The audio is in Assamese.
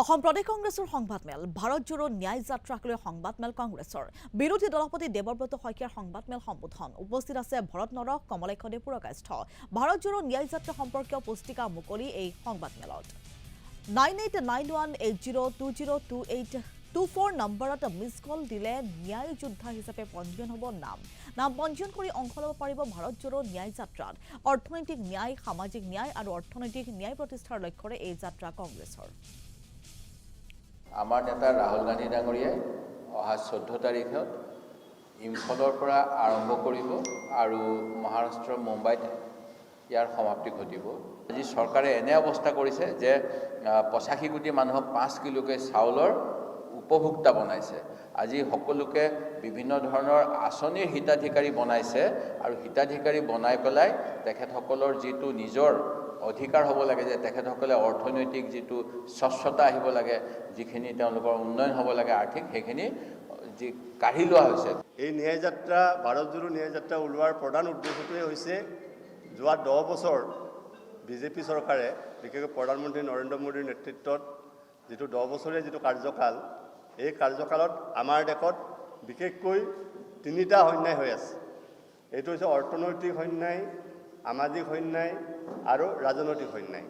অসম প্ৰদেশ কংগ্ৰেছৰ সংবাদমেল ভাৰত জোড়ো ন্যায় যাত্ৰাক লৈ সংবাদমেল কংগ্ৰেছৰ বিৰোধী দলপতি দেৱব্ৰত শইকীয়াৰ সংবাদমেল সম্বোধন উপস্থিত আছে ভৰত নৰক কমলেক্ষদেৱ পুৰকাষ্ঠ ভাৰত জোড়ো ন্যায় যাত্ৰা সম্পৰ্কীয় পুস্তিকা মুকলি এই সংবাদমেলত 989180202824 নম্বৰত মিছ কল দিলে ন্যায় যোদ্ধা হিচাপে পঞ্জীয়ন হ'ব নাম পঞ্জীয়ন কৰি অংশ ল'ব পাৰিব ভাৰত জোড়ো ন্যায় যাত্ৰাত অৰ্থনৈতিক ন্যায় সামাজিক ন্যায় আৰু অৰ্থনৈতিক ন্যায় প্ৰতিষ্ঠাৰ লক্ষ্যৰে এই যাত্ৰা কংগ্ৰেছৰ আমাৰ নেতা ৰাহুল গান্ধী ডাঙৰীয়াই অহা 14 তাৰিখত ইম্ফলৰ পৰা আৰম্ভ কৰিব আৰু মহাৰাষ্ট্ৰৰ মুম্বাইত ইয়াৰ সমাপ্তি ঘটিব। আজি চৰকাৰে এনে অৱস্থা কৰিছে যে 85 কোটি মানুহক 5 কিলোকৈ চাউলৰ উপভোক্তা বনাইছে। আজি সকলোকে বিভিন্ন ধৰণৰ আঁচনিৰ হিতাধিকাৰী বনাইছে আৰু হিতাধিকাৰী বনাই পেলাই তেখেতসকলৰ যিটো নিজৰ অধিকাৰ হ'ব লাগে যে তেখেতসকলে অৰ্থনৈতিক যিটো স্বচ্ছতা আহিব লাগে যিখিনি তেওঁলোকৰ উন্নয়ন হ'ব লাগে আৰ্থিক সেইখিনি যি কাঢ়ি লোৱা হৈছে। এই ন্যায় যাত্ৰা ভাৰত জোড়ো ন্যায় যাত্ৰা ওলোৱাৰ প্ৰধান উদ্দেশ্যটোৱে হৈছে যোৱা 10 বছৰ বিজেপি চৰকাৰে বিশেষকৈ প্ৰধানমন্ত্ৰী নৰেন্দ্ৰ মোদীৰ নেতৃত্বত যিটো 10 বছৰীয়া যিটো কাৰ্যকাল এই কাৰ্যকালত আমাৰ দেশত বিশেষকৈ 3টা অন্যায় হৈ আছে। এইটো হৈছে অৰ্থনৈতিক অন্যায়, সামাজিক অন্যায় আৰু ৰাজনৈতিক অন্যায়।